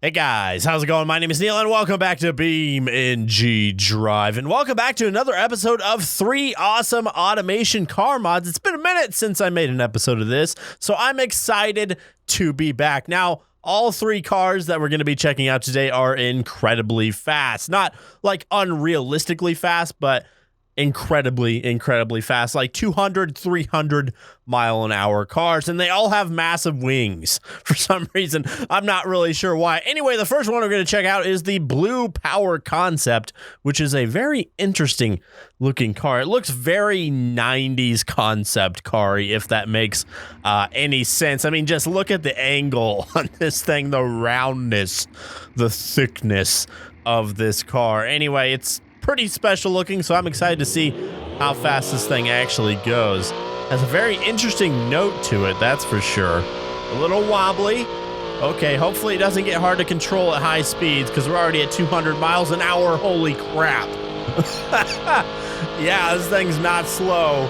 Hey guys, how's it going? My name is Neil and welcome back to BeamNG Drive and welcome back to another episode of 3 awesome automation car mods. It's been a minute since I made an episode of this, so I'm excited to be back. Now, all 3 cars that we're going to be checking out today are incredibly fast. Not like unrealistically fast, but incredibly fast, like 200, 300 mile an hour cars, and they all have massive wings for some reason. I'm not really sure why. Anyway, the first one we're going to check out is the Blue Power Concept, which is a very interesting looking car. It looks very 90s concept car-y, if that makes any sense. I mean, just look at the angle on this thing, the roundness, the thickness of this car. Anyway, it's pretty special looking, so I'm excited to see how fast this thing actually goes. Has a very interesting note to it, that's for sure. A little wobbly. Okay, hopefully it doesn't get hard to control at high speeds because we're already at 200 miles an hour. Holy crap. Yeah, this thing's not slow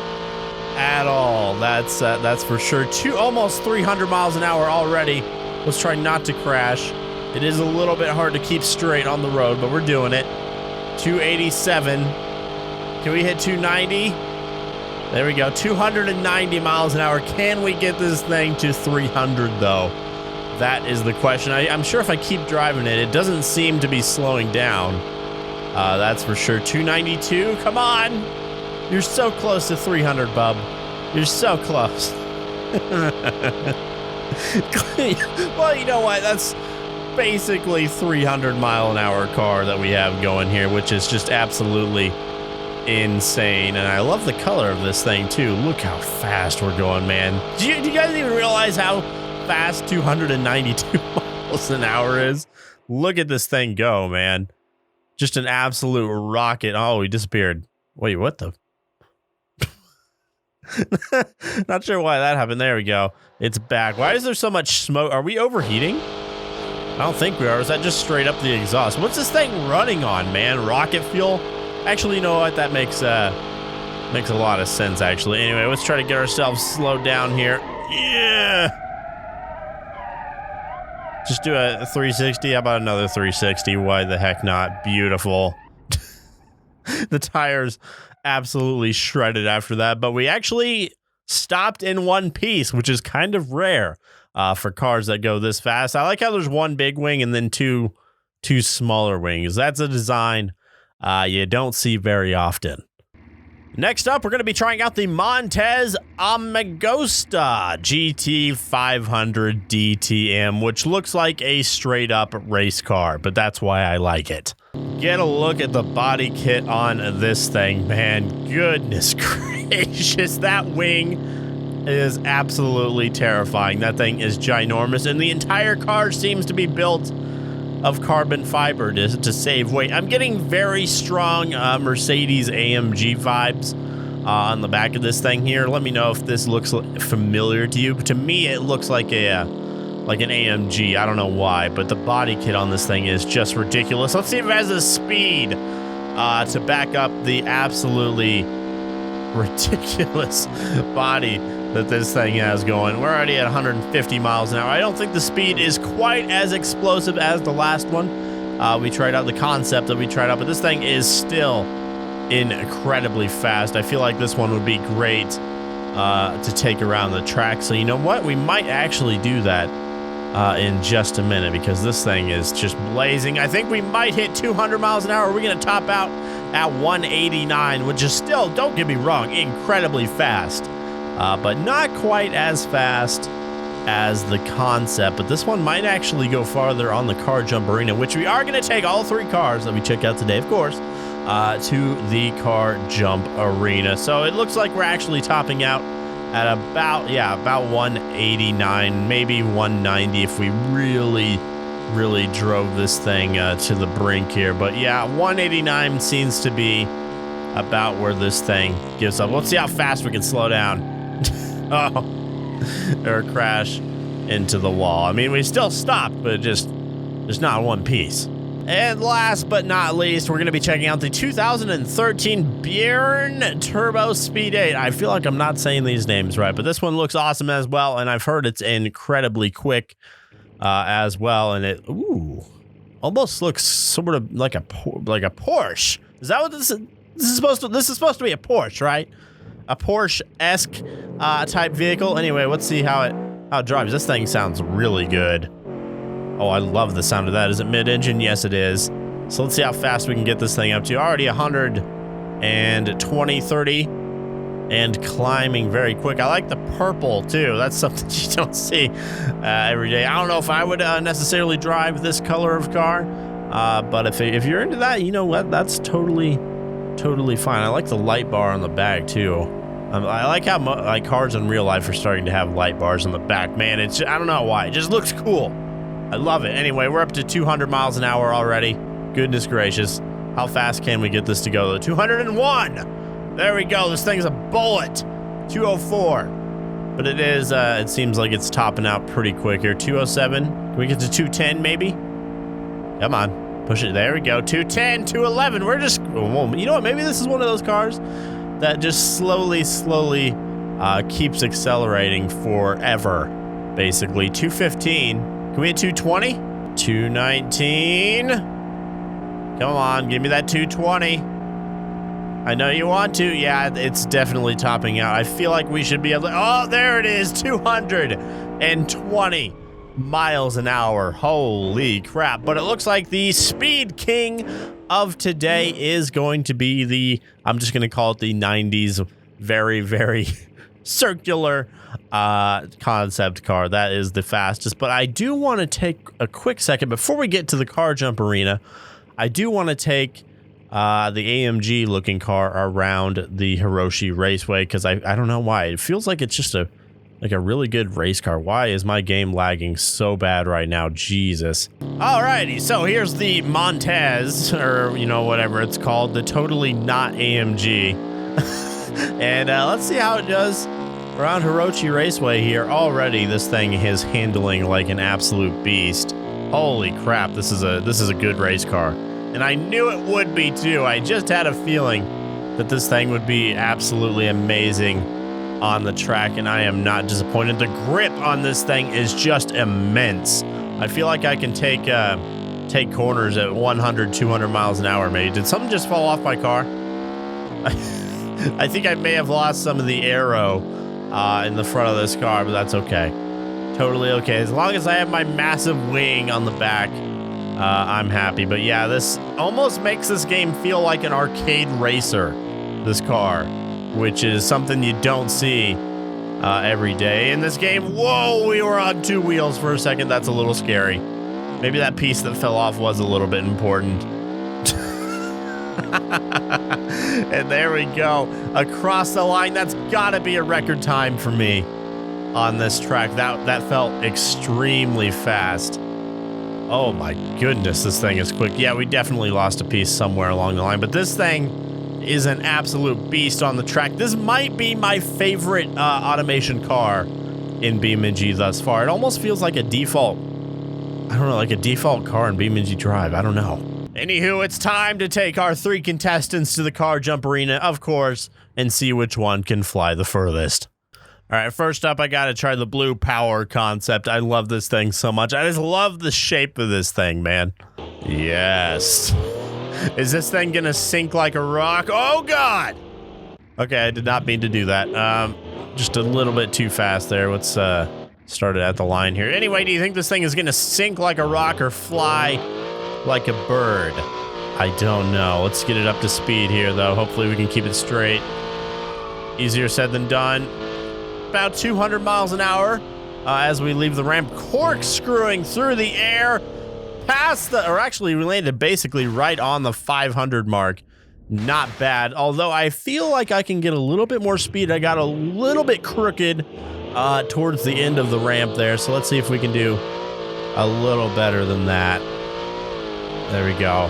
at all. That's for sure. Almost 300 miles an hour already. Let's try not to crash. It is a little bit hard to keep straight on the road, but we're doing it. 287. Can we hit 290? There we go. 290 miles an hour. Can we get this thing to 300 though? That is the question. I'm sure if I keep driving it, it doesn't seem to be slowing down. That's for sure. 292. Come on. You're so close to 300, bub. You're so close. Well, you know what? That's basically 300 mile an hour car that we have going here, which is just absolutely insane. And I love the color of this thing too. Look how fast we're going, man. Do you guys even realize how fast 292 miles an hour is? Look at this thing go, man. Just an absolute rocket. Oh, he disappeared. Wait, what the? Not sure why that happened. There we go. It's back. Why is there so much smoke? Are we overheating? I don't think we are. Is that just straight up the exhaust? What's this thing running on, man? Rocket fuel? Actually, you know what? That makes a lot of sense, actually. Anyway, let's try to get ourselves slowed down here. Yeah! Just do a 360. How about another 360? Why the heck not? Beautiful. The tires absolutely shredded after that, but we actually stopped in one piece, which is kind of rare. For cars that go this fast. I like how there's one big wing and then two smaller wings. That's a design you don't see very often. Next up, we're going to be trying out the Montez Agosta GT500DTM, which looks like a straight up race car, but that's why I like it. Get a look at the body kit on this thing, man. Goodness gracious, that wing is absolutely terrifying. That thing is ginormous, and the entire car seems to be built of carbon fiber to save weight. I'm getting very strong Mercedes AMG vibes on the back of this thing here. Let me know if this looks familiar to you. But to me, it looks like an AMG. I don't know why, but the body kit on this thing is just ridiculous. Let's see if it has the speed to back up the absolutely ridiculous body that this thing has going. We're already at 150 miles an hour. I don't think the speed is quite as explosive as the last one. We tried out the concept that we tried out, but this thing is still incredibly fast. I feel like this one would be great to take around the track. So you know what? We might actually do that in just a minute because this thing is just blazing. I think we might hit 200 miles an hour. We're going to top out at 189, which is still, don't get me wrong, incredibly fast. But not quite as fast as the concept. But this one might actually go farther on the car jump arena, which we are going to take all 3 cars that we check out today, of course, to the car jump arena. So it looks like we're actually topping out at about 189, maybe 190 if we really drove this thing to the brink here. But yeah, 189 seems to be about where this thing gives up. Let's see how fast we can slow down. Oh, or crash into the wall. I mean, we still stopped, but just not one piece. And last but not least, we're going to be checking out the 2013 Burano Turbo Speed 8. I feel like I'm not saying these names right, but this one looks awesome as well, and I've heard it's incredibly quick. as well, and it almost looks sort of like a Porsche. Is that what this is? This is supposed to be a Porsche, right? A Porsche-esque type vehicle. Anyway, let's see how it drives. This thing sounds really good. Oh, I love the sound of that. Is it mid-engine? Yes, it is. So let's see how fast we can get this thing up to. Already 120, 30, and climbing very quick. I like the purple, too. That's something you don't see every day. I don't know if I would necessarily drive this color of car, but if you're into that, you know what? That's totally fine. I like the light bar on the back, too. I like how cars in real life are starting to have light bars on the back. Man, I don't know why. It just looks cool. I love it. Anyway, we're up to 200 miles an hour already. Goodness gracious. How fast can we get this to go? 201. There we go. This thing's a bullet. 204. But it is, it seems like it's topping out pretty quick here. 207. Can we get to 210 maybe? Come on. Push it. There we go. 210, 211. We're just, you know what? Maybe this is one of those cars that just slowly keeps accelerating forever, basically. 215. Can we hit 220? 219. Come on, give me that 220. I know you want to. Yeah, it's definitely topping out. I feel like we should be able to... Oh, there it is. 220 miles an hour. Holy crap. But it looks like the speed king of today is going to be the... I'm just going to call it the 90s very, very circular concept car. That is the fastest. But I do want to take a quick second before we get to the car jump arena. I do want to take the AMG looking car around the Hiroshi Raceway because I don't know why. It feels like it's just a really good race car. Why is my game lagging so bad right now? Jesus. Alrighty, so here's the Montez, or you know, whatever it's called, the totally not AMG. And let's see how it does around Hiroshi Raceway here. Already this thing is handling like an absolute beast. Holy crap, this is a good race car. And I knew it would be too. I just had a feeling that this thing would be absolutely amazing on the track, and I am not disappointed. The grip on this thing is just immense. I feel like I can take corners at 100, 200 miles an hour maybe. Did something just fall off my car? I think I may have lost some of the aero in the front of this car, but that's okay. Totally okay. As long as I have my massive wing on the back, I'm happy. But yeah, this almost makes this game feel like an arcade racer, this car, which is something you don't see every day in this game. Whoa, we were on two wheels for a second. That's a little scary. Maybe that piece that fell off was a little bit important. And there we go. Across the line. That's gotta be a record time for me on this track. That felt extremely fast. Oh my goodness, this thing is quick. Yeah, we definitely lost a piece somewhere along the line, but this thing is an absolute beast on the track. This might be my favorite automation car in BeamNG thus far. It almost feels like a default, I don't know, like a default car in BeamNG Drive. I don't know. Anywho, it's time to take our 3 contestants to the car jump arena, of course, and see which one can fly the furthest. All right, first up, I got to try the Blue Power concept. I love this thing so much. I just love the shape of this thing, man. Yes. Is this thing going to sink like a rock? Oh, God. Okay, I did not mean to do that. Just a little bit too fast there. Let's start it at the line here. Anyway, do you think this thing is going to sink like a rock or fly like a bird? I don't know. Let's get it up to speed here, though. Hopefully we can keep it straight. Easier said than done. About 200 miles an hour as we leave the ramp, corkscrewing through the air past the, or actually we landed basically right on the 500 mark. Not bad, although I feel like I can get a little bit more speed. I got a little bit crooked towards the end of the ramp there, so let's see if we can do a little better than that. There we go.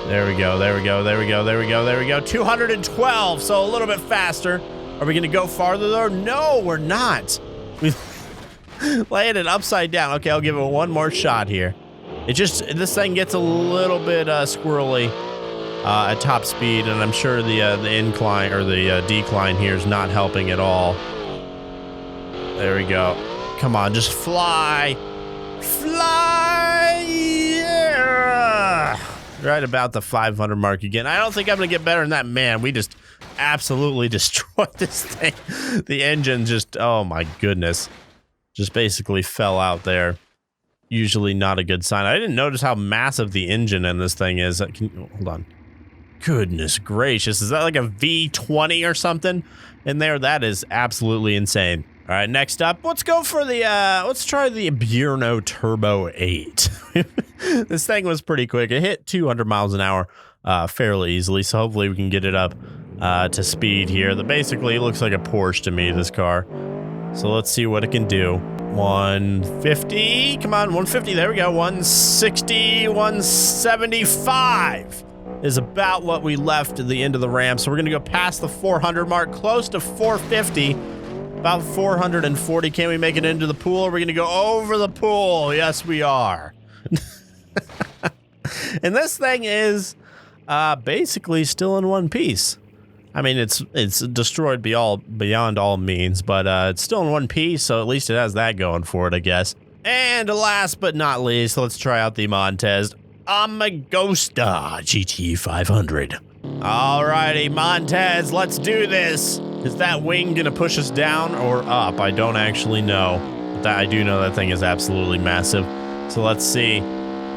There we go, there we go, there we go, there we go, there we go. 212, so a little bit faster. Are we going to go farther, though? No, we're not. We landed upside down. Okay, I'll give it one more shot here. This thing gets a little bit squirrely at top speed, and I'm sure the incline or the decline here is not helping at all. There we go. Come on, just fly. Fly! Yeah! Right about the 500 mark again. I don't think I'm going to get better than that. Man, we just absolutely destroyed this thing. The engine just, oh my goodness, just basically fell out there. Usually not a good sign. I didn't notice how massive the engine in this thing is. Hold on. Goodness gracious. Is that like a V20 or something in there? That is absolutely insane. All right, next up, let's go for the, let's try the Burano Turbo 8. This thing was pretty quick. It hit 200 miles an hour fairly easily, so hopefully we can get it up to speed here. That basically looks like a Porsche to me, this car. So let's see what it can do. 150, come on, 150, there we go. 160, 175 is about what we left at the end of the ramp. So we're gonna go past the 400 mark, close to 450. About 440. Can we make it into the pool? Are we going to go over the pool? Yes, we are. And this thing is basically still in one piece. I mean, it's destroyed beyond all means, but it's still in one piece, so at least it has that going for it, I guess. And last but not least, let's try out the Montez Agosta GT500. Alrighty, Montez, let's do this. Is that wing gonna push us down or up? I don't actually know. But I do know that thing is absolutely massive. So let's see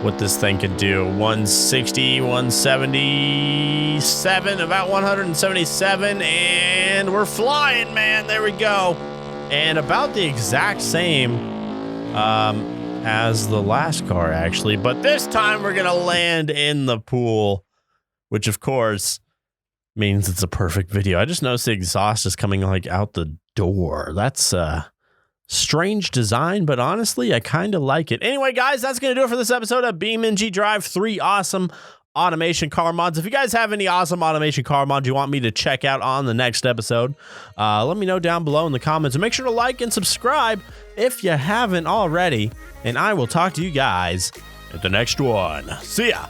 what this thing can do. 160, 177, about 177, and we're flying, man. There we go. And about the exact same as the last car, actually. But this time we're gonna land in the pool, which of course means it's a perfect video. I just noticed the exhaust is coming like out the door. That's strange design, but honestly, I kind of like it. Anyway, guys, that's going to do it for this episode of BeamNG Drive. 3 awesome automation car mods. If you guys have any awesome automation car mods you want me to check out on the next episode, let me know down below in the comments. And make sure to like and subscribe if you haven't already. And I will talk to you guys at the next one. See ya.